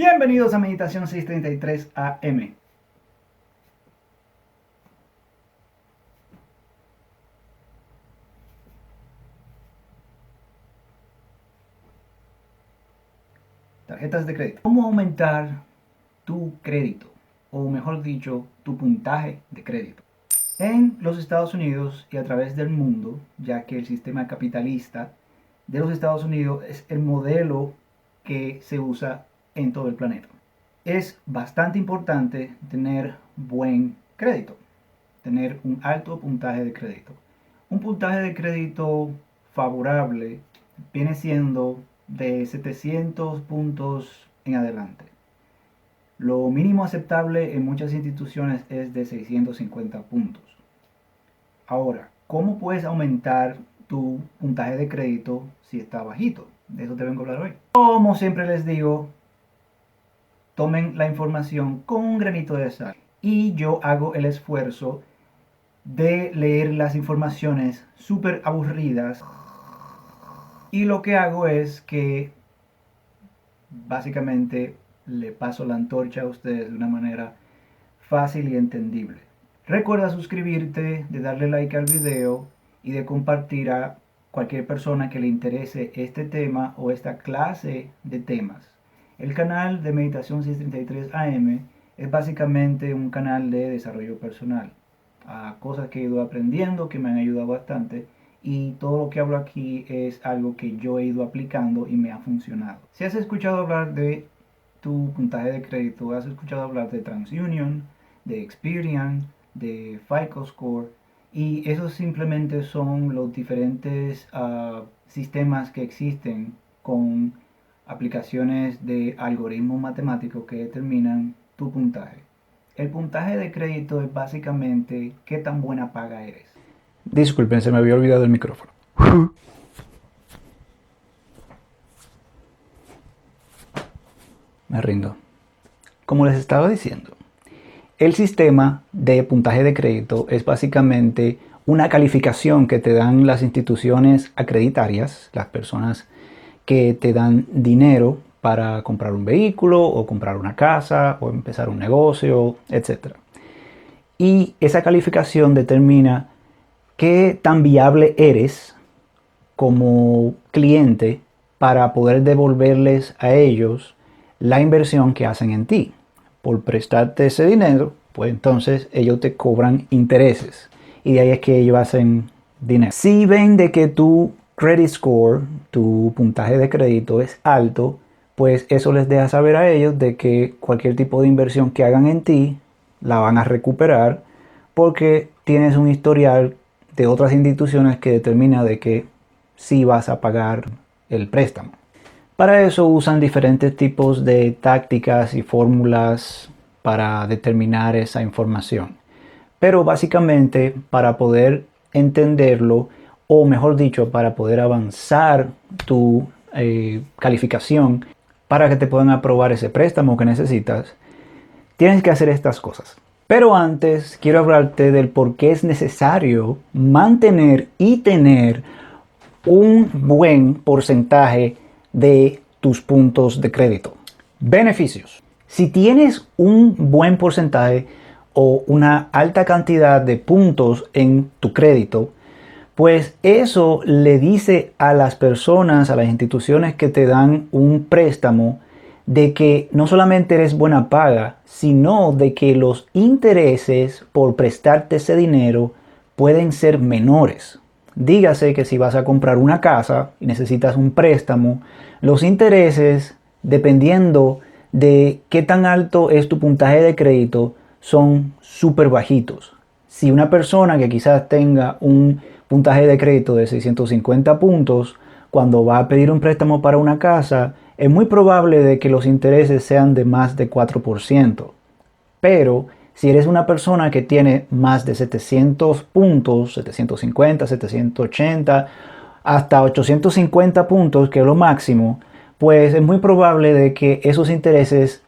Bienvenidos a Meditación 633 AM. Tarjetas de crédito. ¿Cómo aumentar tu crédito? O mejor dicho, tu puntaje de crédito. En los Estados Unidos y a través del mundo, ya que el sistema capitalista de los Estados Unidos es el modelo que se usa en todo el planeta. Es bastante importante tener buen crédito, tener un alto puntaje de crédito. Un puntaje de crédito favorable viene siendo de 700 puntos en adelante. Lo mínimo aceptable en muchas instituciones es de 650 puntos. Ahora, ¿cómo puedes aumentar tu puntaje de crédito si está bajito? De eso te vengo a hablar hoy. Como siempre les digo, tomen la información con un granito de sal. Y yo hago el esfuerzo de leer las informaciones súper aburridas. Y lo que hago es que básicamente le paso la antorcha a ustedes de una manera fácil y entendible. Recuerda suscribirte, de darle like al video y de compartir a cualquier persona que le interese este tema o esta clase de temas. El canal de Meditación 633 AM es básicamente un canal de desarrollo personal. Cosas que he ido aprendiendo que me han ayudado bastante, y todo lo que hablo aquí es algo que yo he ido aplicando y me ha funcionado. Si has escuchado hablar de tu puntaje de crédito, has escuchado hablar de TransUnion, de Experian, de FICO Score, y esos simplemente son los diferentes sistemas que existen con aplicaciones de algoritmos matemáticos que determinan tu puntaje. El puntaje de crédito es básicamente qué tan buena paga eres. Disculpen, se me había olvidado el micrófono. Me rindo. Como les estaba diciendo, el sistema de puntaje de crédito es básicamente una calificación que te dan las instituciones acreditarias, las personas que te dan dinero para comprar un vehículo o comprar una casa o empezar un negocio, etc. Y esa calificación determina qué tan viable eres como cliente para poder devolverles a ellos la inversión que hacen en ti. Por prestarte ese dinero, pues entonces ellos te cobran intereses y de ahí es que ellos hacen dinero. Si ven de que tu credit score, tu puntaje de crédito es alto, pues eso les deja saber a ellos de que cualquier tipo de inversión que hagan en ti la van a recuperar porque tienes un historial de otras instituciones que determina de que sí vas a pagar el préstamo. Para eso usan diferentes tipos de tácticas y fórmulas para determinar esa información. Pero básicamente para poder entenderlo, o mejor dicho, para poder avanzar tu calificación para que te puedan aprobar ese préstamo que necesitas, tienes que hacer estas cosas. Pero antes quiero hablarte del por qué es necesario mantener y tener un buen porcentaje de tus puntos de crédito. Beneficios. Si tienes un buen porcentaje o una alta cantidad de puntos en tu crédito, pues eso le dice a las personas, a las instituciones que te dan un préstamo, de que no solamente eres buena paga, sino de que los intereses por prestarte ese dinero pueden ser menores. Dígase que si vas a comprar una casa y necesitas un préstamo, los intereses, dependiendo de qué tan alto es tu puntaje de crédito, son súper bajitos. Si una persona que quizás tenga un puntaje de crédito de 650 puntos, cuando va a pedir un préstamo para una casa, es muy probable de que los intereses sean de más de 4%. Pero si eres una persona que tiene más de 700 puntos, 750, 780, hasta 850 puntos, que es lo máximo, pues es muy probable de que esos intereses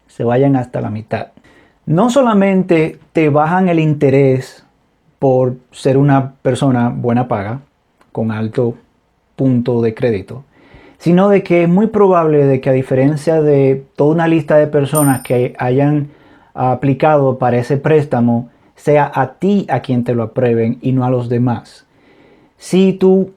se vayan hasta la mitad. No solamente te bajan el interés por ser una persona buena paga, con alto punto de crédito, sino de que es muy probable de que, a diferencia de toda una lista de personas que hayan aplicado para ese préstamo, sea a ti a quien te lo aprueben y no a los demás. Si tu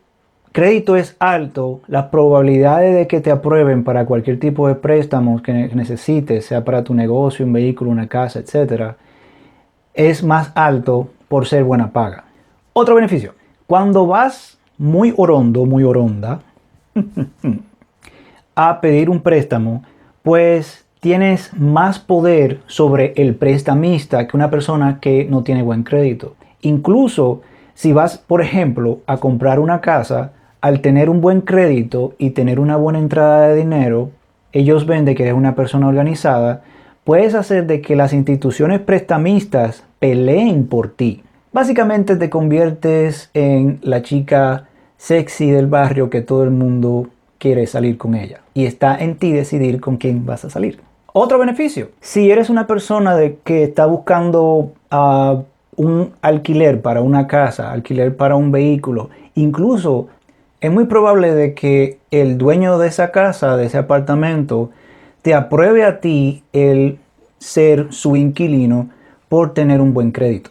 crédito es alto, las probabilidades de que te aprueben para cualquier tipo de préstamos que necesites, sea para tu negocio, un vehículo, una casa, etcétera, es más alto por ser buena paga. Otro beneficio: cuando vas muy orondo, muy oronda, a pedir un préstamo, pues tienes más poder sobre el prestamista que una persona que no tiene buen crédito. Incluso si vas, por ejemplo, a comprar una casa, al tener un buen crédito y tener una buena entrada de dinero, ellos ven de que eres una persona organizada, puedes hacer de que las instituciones prestamistas peleen por ti. Básicamente te conviertes en la chica sexy del barrio que todo el mundo quiere salir con ella. Y está en ti decidir con quién vas a salir. Otro beneficio: si eres una persona que está buscando un alquiler para una casa, alquiler para un vehículo, incluso es muy probable de que el dueño de esa casa, de ese apartamento, te apruebe a ti el ser su inquilino por tener un buen crédito.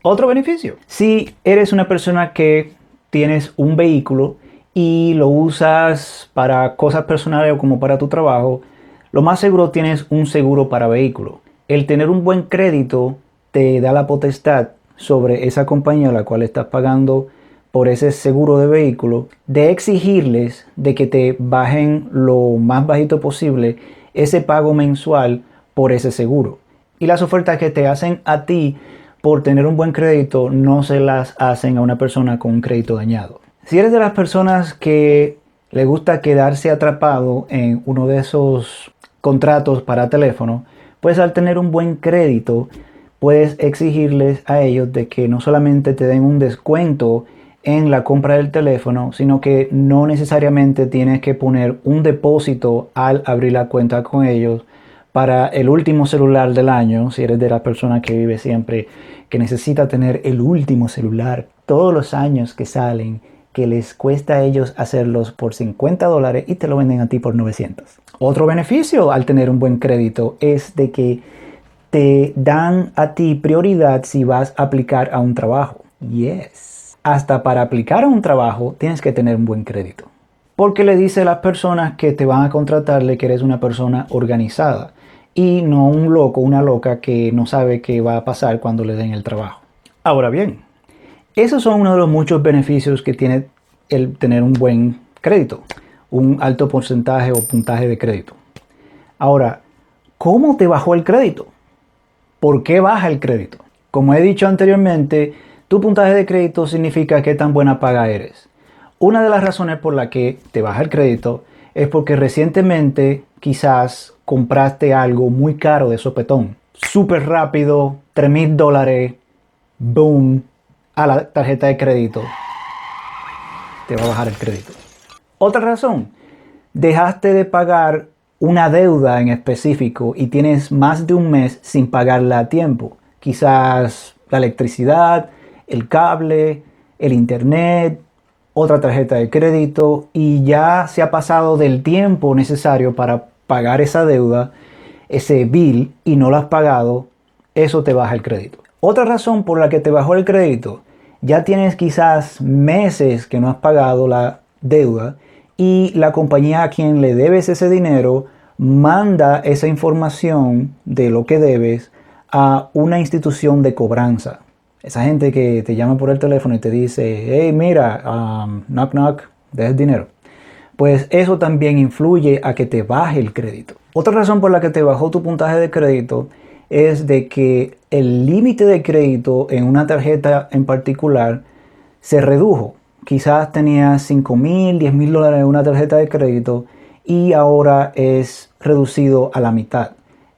Otro beneficio: si eres una persona que tienes un vehículo y lo usas para cosas personales o como para tu trabajo, lo más seguro tienes un seguro para vehículo. El tener un buen crédito te da la potestad sobre esa compañía a la cual estás pagando por ese seguro de vehículo, de exigirles de que te bajen lo más bajito posible ese pago mensual por ese seguro. Y las ofertas que te hacen a ti por tener un buen crédito no se las hacen a una persona con un crédito dañado. Si eres de las personas que le gusta quedarse atrapado en uno de esos contratos para teléfono, pues al tener un buen crédito puedes exigirles a ellos de que no solamente te den un descuento en la compra del teléfono, sino que no necesariamente tienes que poner un depósito al abrir la cuenta con ellos para el último celular del año. Si eres de las personas que vive siempre, que necesita tener el último celular todos los años que salen, que les cuesta a ellos hacerlos por $50 y te lo venden a ti por 900. Otro beneficio al tener un buen crédito es de que te dan a ti prioridad si vas a aplicar a un trabajo. Yes. Hasta para aplicar a un trabajo tienes que tener un buen crédito. Porque le dice a las personas que te van a contratarle que eres una persona organizada y no un loco, una loca que no sabe qué va a pasar cuando le den el trabajo. Ahora bien, esos son uno de los muchos beneficios que tiene el tener un buen crédito, un alto porcentaje o puntaje de crédito. Ahora, ¿cómo te bajó el crédito? ¿Por qué baja el crédito? Como he dicho anteriormente, tu puntaje de crédito significa qué tan buena paga eres. Una de las razones por la que te baja el crédito es porque recientemente quizás compraste algo muy caro de sopetón. Súper rápido, $3,000, boom, a la tarjeta de crédito. Te va a bajar el crédito. Otra razón: dejaste de pagar una deuda en específico y tienes más de un mes sin pagarla a tiempo. Quizás la electricidad, el cable, el internet, otra tarjeta de crédito, y ya se ha pasado del tiempo necesario para pagar esa deuda, ese bill, y no lo has pagado. Eso te baja el crédito. Otra razón por la que te bajó el crédito: ya tienes quizás meses que no has pagado la deuda y la compañía a quien le debes ese dinero manda esa información de lo que debes a una institución de cobranza. Esa gente que te llama por el teléfono y te dice: hey, mira, knock knock, debes dinero. Pues eso también influye a que te baje el crédito. Otra razón por la que te bajó tu puntaje de crédito es de que el límite de crédito en una tarjeta en particular se redujo. Quizás tenías $5,000, $10,000 en una tarjeta de crédito y ahora es reducido a la mitad.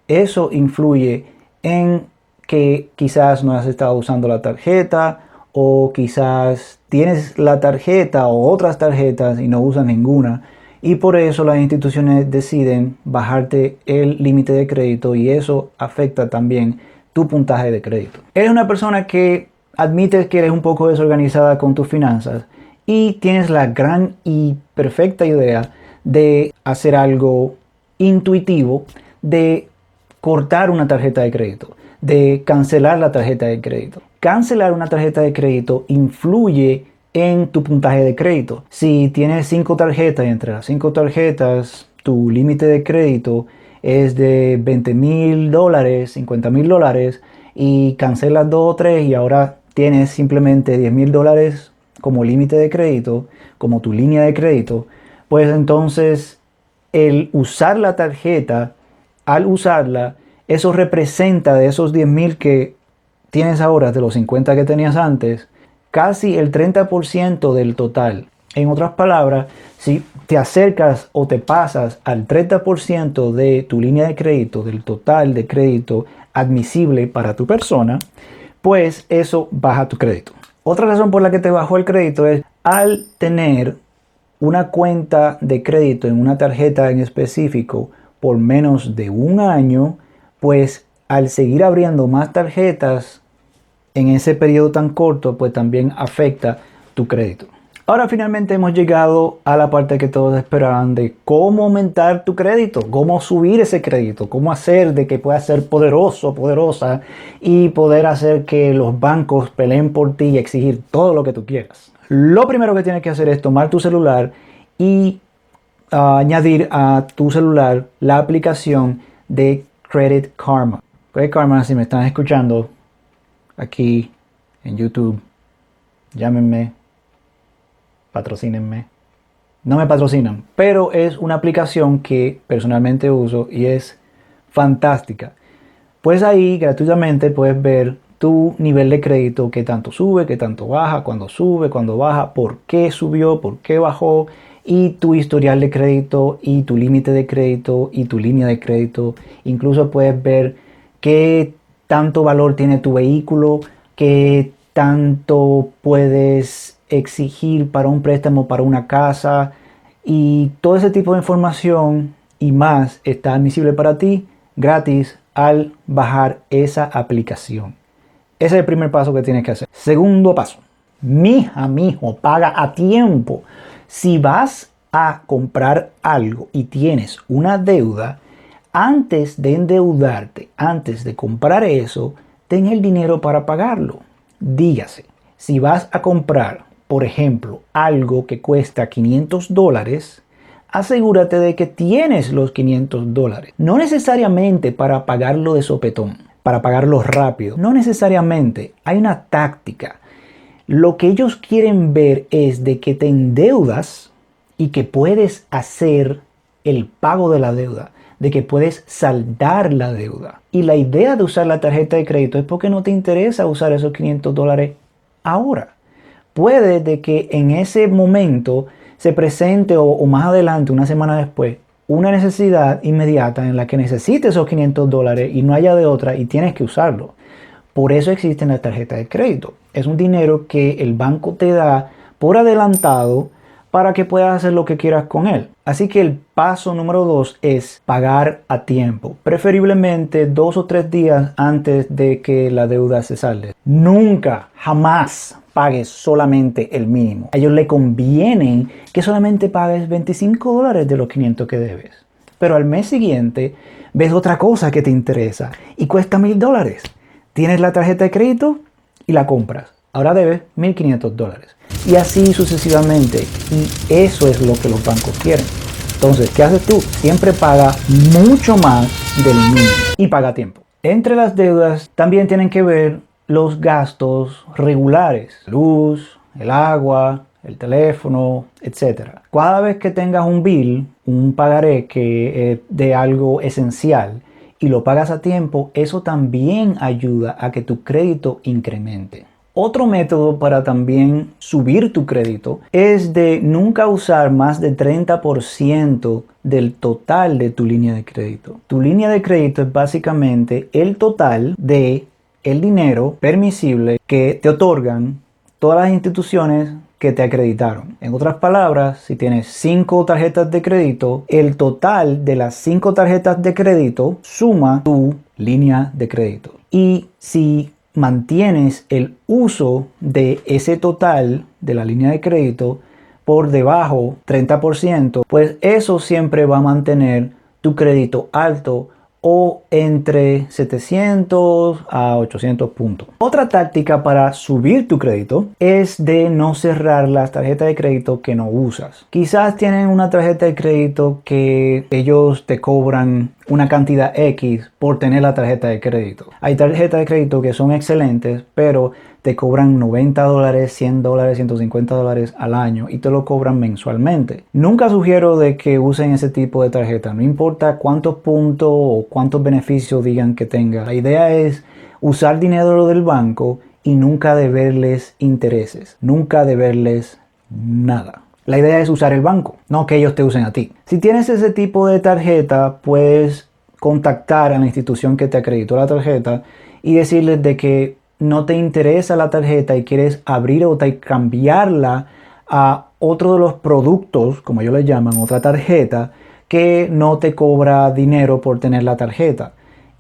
Eso influye en que quizás no has estado usando la tarjeta, o quizás tienes la tarjeta o otras tarjetas y no usas ninguna, y por eso las instituciones deciden bajarte el límite de crédito, y eso afecta también tu puntaje de crédito. Eres una persona que admites que eres un poco desorganizada con tus finanzas y tienes la gran y perfecta idea de hacer algo intuitivo, de cortar una tarjeta de crédito, de cancelar la tarjeta de crédito. Cancelar una tarjeta de crédito influye en tu puntaje de crédito. Si tienes 5 tarjetas y entre las 5 tarjetas tu límite de crédito es de $20,000, $50,000 y cancelas 2 o 3 y ahora tienes simplemente $10,000 como límite de crédito, como tu línea de crédito, pues entonces el usar la tarjeta, al usarla, eso representa de esos 10,000 que tienes ahora, de los 50 que tenías antes, casi el 30% del total. En otras palabras, si te acercas o te pasas al 30% de tu línea de crédito, del total de crédito admisible para tu persona, pues eso baja tu crédito. Otra razón por la que te bajó el crédito es al tener una cuenta de crédito en una tarjeta en específico por menos de un año, pues al seguir abriendo más tarjetas en ese periodo tan corto, pues también afecta tu crédito. Ahora finalmente hemos llegado a la parte que todos esperaban de cómo aumentar tu crédito, cómo subir ese crédito, cómo hacer de que puedas ser poderoso, poderosa y poder hacer que los bancos peleen por ti y exigir todo lo que tú quieras. Lo primero que tienes que hacer es tomar tu celular y añadir a tu celular la aplicación de Credit Karma. Credit Karma, si me están escuchando aquí en YouTube, llámenme, patrocínenme. No me patrocinan, pero es una aplicación que personalmente uso y es fantástica. Pues ahí gratuitamente puedes ver tu nivel de crédito, qué tanto sube, qué tanto baja, cuándo sube, cuándo baja, por qué subió, por qué bajó, y tu historial de crédito y tu límite de crédito y tu línea de crédito. Incluso puedes ver qué tanto valor tiene tu vehículo, qué tanto puedes exigir para un préstamo para una casa, y todo ese tipo de información y más está admisible para ti gratis al bajar esa aplicación. Ese es el primer paso que tienes que hacer. Segundo paso, mija, mijo, paga a tiempo. Si vas a comprar algo y tienes una deuda, antes de endeudarte, antes de comprar eso, ten el dinero para pagarlo. Dígase, si vas a comprar, por ejemplo, algo que cuesta $500, asegúrate de que tienes los $500. No necesariamente para pagarlo de sopetón, para pagarlo rápido. No necesariamente. Hay una táctica. Lo que ellos quieren ver es de que te endeudas y que puedes hacer el pago de la deuda, de que puedes saldar la deuda. Y la idea de usar la tarjeta de crédito es porque no te interesa usar esos $500 ahora. Puede de que en ese momento se presente o más adelante, una semana después, una necesidad inmediata en la que necesites esos $500 y no haya de otra y tienes que usarlo. Por eso existen las tarjetas de crédito. Es un dinero que el banco te da por adelantado para que puedas hacer lo que quieras con él. Así que el paso número 2 es pagar a tiempo, preferiblemente 2 o 3 días antes de que la deuda se salde. Nunca, jamás pagues solamente el mínimo. A ellos les conviene que solamente pagues $25 de los 500 que debes. Pero al mes siguiente ves otra cosa que te interesa y cuesta $1,000. Tienes la tarjeta de crédito y la compras. Ahora debes $1,500. Y así sucesivamente. Y eso es lo que los bancos quieren. Entonces, ¿qué haces tú? Siempre paga mucho más del mínimo y paga a tiempo. Entre las deudas también tienen que ver los gastos regulares. Luz, el agua, el teléfono, etc. Cada vez que tengas un bill, un pagaré que es de algo esencial y lo pagas a tiempo, eso también ayuda a que tu crédito incremente. Otro método para también subir tu crédito es de nunca usar más de 30% del total de tu línea de crédito. Tu línea de crédito es básicamente el total de el dinero permisible que te otorgan todas las instituciones que te acreditaron. En otras palabras, si tienes 5 tarjetas de crédito, el total de las 5 tarjetas de crédito suma tu línea de crédito. Y si mantienes el uso de ese total de la línea de crédito por debajo 30%, pues eso siempre va a mantener tu crédito alto o entre 700 a 800 puntos. Otra táctica para subir tu crédito es de no cerrar las tarjetas de crédito que no usas. Quizás tienen una tarjeta de crédito que ellos te cobran una cantidad X por tener la tarjeta de crédito. Hay tarjetas de crédito que son excelentes, pero te cobran $90, $100, $150 al año y te lo cobran mensualmente. Nunca sugiero de que usen ese tipo de tarjeta, no importa cuántos puntos o cuántos beneficios digan que tenga. La idea es usar dinero del banco y nunca deberles intereses, nunca deberles nada. La idea es usar el banco, no que ellos te usen a ti. Si tienes ese tipo de tarjeta, puedes contactar a la institución que te acreditó la tarjeta y decirles de que no te interesa la tarjeta y quieres abrir otra y cambiarla a otro de los productos, como ellos le llaman, otra tarjeta que no te cobra dinero por tener la tarjeta.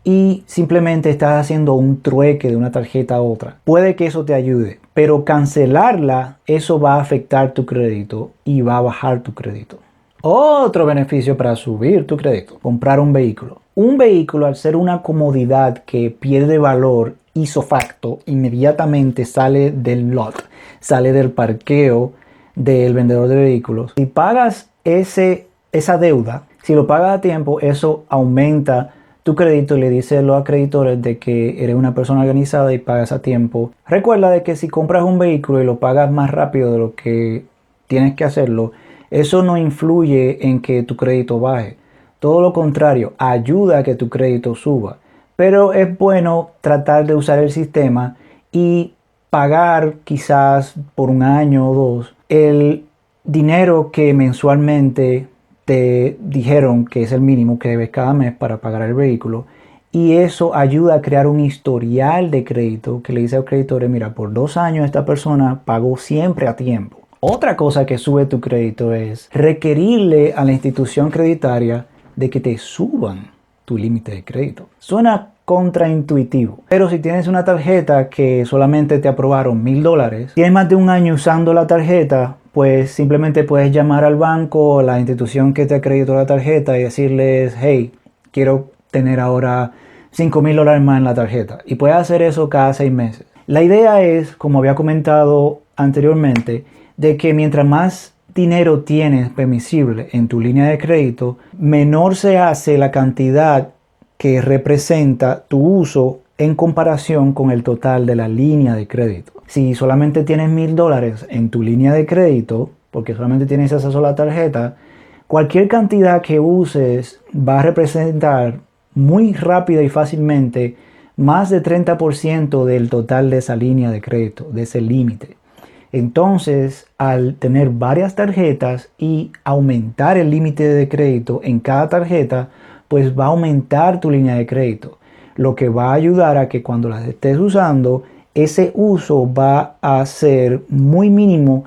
Y simplemente estás haciendo un trueque de una tarjeta a otra. Puede que eso te ayude, pero cancelarla, eso va a afectar tu crédito y va a bajar tu crédito. Otro beneficio para subir tu crédito, comprar un vehículo. Un vehículo, al ser una comodidad que pierde valor ipso facto, inmediatamente sale del lot, sale del parqueo del vendedor de vehículos. Si pagas esa deuda, si lo pagas a tiempo, eso aumenta tu crédito y le dice a los acreedores de que eres una persona organizada y pagas a tiempo. Recuerda de que si compras un vehículo y lo pagas más rápido de lo que tienes que hacerlo, eso no influye en que tu crédito baje. Todo lo contrario, ayuda a que tu crédito suba. Pero es bueno tratar de usar el sistema y pagar quizás por un año o dos el dinero que mensualmente te dijeron que es el mínimo que debes cada mes para pagar el vehículo, y eso ayuda a crear un historial de crédito que le dice al creditores, mira, por 2 años esta persona pagó siempre a tiempo. Otra cosa que sube tu crédito es requerirle a la institución creditaria de que te suban tu límite de crédito. Suena contraintuitivo, pero si tienes una tarjeta que solamente te aprobaron $1000, tienes más de un año usando la tarjeta, pues simplemente puedes llamar al banco o la institución que te acreditó la tarjeta y decirles, hey, quiero tener ahora $5000 más en la tarjeta. Y puedes hacer eso cada 6 meses. La idea es, como había comentado anteriormente, de que mientras más dinero tienes permisible en tu línea de crédito, menor se hace la cantidad que representa tu uso en comparación con el total de la línea de crédito. Si solamente tienes $1000 en tu línea de crédito, porque solamente tienes esa sola tarjeta, cualquier cantidad que uses va a representar muy rápida y fácilmente más de 30% del total de esa línea de crédito, de ese límite. Entonces, al tener varias tarjetas y aumentar el límite de crédito en cada tarjeta, pues va a aumentar tu línea de crédito, lo que va a ayudar a que cuando las estés usando, ese uso va a ser muy mínimo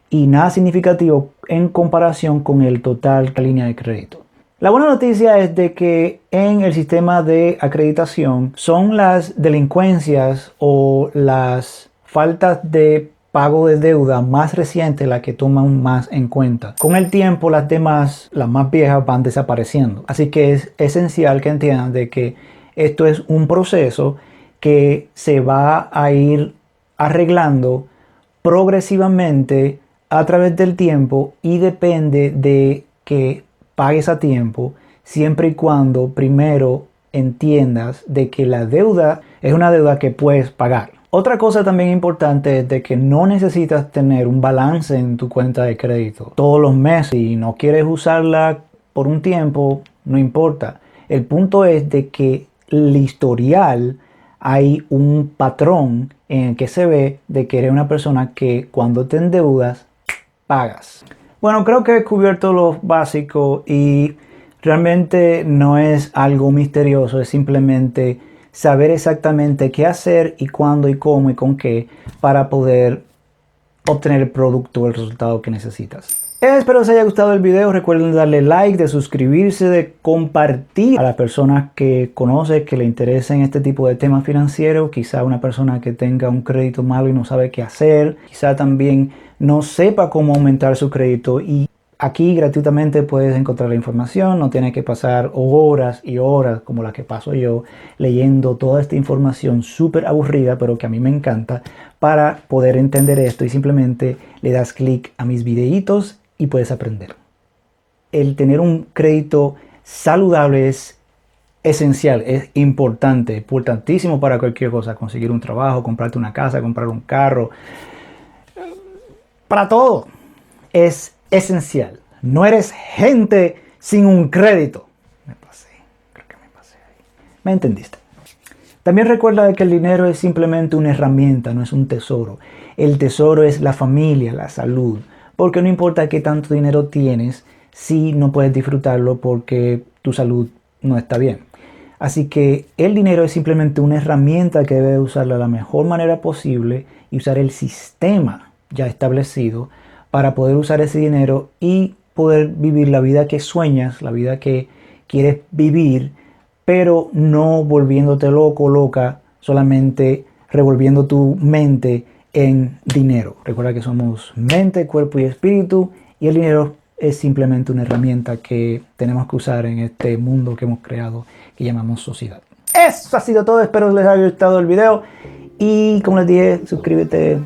y nada significativo en comparación con el total de la línea de crédito. La buena noticia es de que en el sistema de acreditación son las delincuencias o las faltas de pago de deuda más recientes las que toman más en cuenta. Con el tiempo las demás, las más viejas, van desapareciendo. Así que es esencial que entiendan de que esto es un proceso que se va a ir arreglando progresivamente a través del tiempo y depende de que pagues a tiempo, siempre y cuando primero entiendas de que la deuda es una deuda que puedes pagar. Otra cosa también importante es de que no necesitas tener un balance en tu cuenta de crédito todos los meses. Si no quieres usarla por un tiempo, no importa. El punto es de que el historial, hay un patrón en el que se ve de que eres una persona que cuando te endeudas, pagas. Bueno, creo que he cubierto lo básico y realmente no es algo misterioso, es simplemente saber exactamente qué hacer y cuándo y cómo y con qué para poder obtener el producto o el resultado que necesitas. Espero les haya gustado el video. Recuerden darle like, de suscribirse, de compartir a las personas que conoce, que le interesen este tipo de temas financieros. Quizá una persona que tenga un crédito malo y no sabe qué hacer. Quizá también no sepa cómo aumentar su crédito, y aquí gratuitamente puedes encontrar la información. No tienes que pasar horas y horas como la que paso yo leyendo toda esta información súper aburrida, pero que a mí me encanta, para poder entender esto, y simplemente le das clic a mis videitos y puedes aprender. El tener un crédito saludable es esencial, es importante, importantísimo para cualquier cosa. Conseguir un trabajo, comprarte una casa, comprar un carro, para todo es esencial. No eres gente sin un crédito. Creo que me pasé ahí. ¿Me entendiste? También recuerda que el dinero es simplemente una herramienta, no es un tesoro. El tesoro es la familia, la salud. Porque no importa qué tanto dinero tienes si no puedes disfrutarlo porque tu salud no está bien. Así que el dinero es simplemente una herramienta que debes usarla de la mejor manera posible y usar el sistema ya establecido para poder usar ese dinero y poder vivir la vida que sueñas, la vida que quieres vivir, pero no volviéndote loco, loca, solamente revolviendo tu mente en dinero. Recuerda que somos mente, cuerpo y espíritu, y el dinero es simplemente una herramienta que tenemos que usar en este mundo que hemos creado, que llamamos sociedad. Eso ha sido todo, espero les haya gustado el video, y como les dije, suscríbete,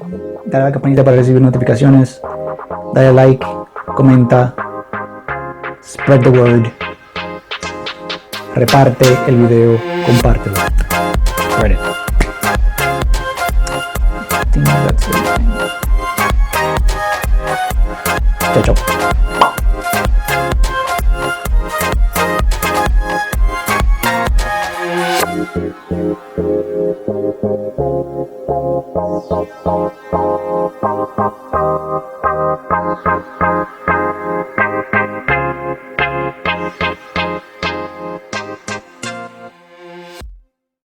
dale a la campanita para recibir notificaciones, dale like, comenta, spread the word, reparte el video, compártelo. Reddit. Chao, chao.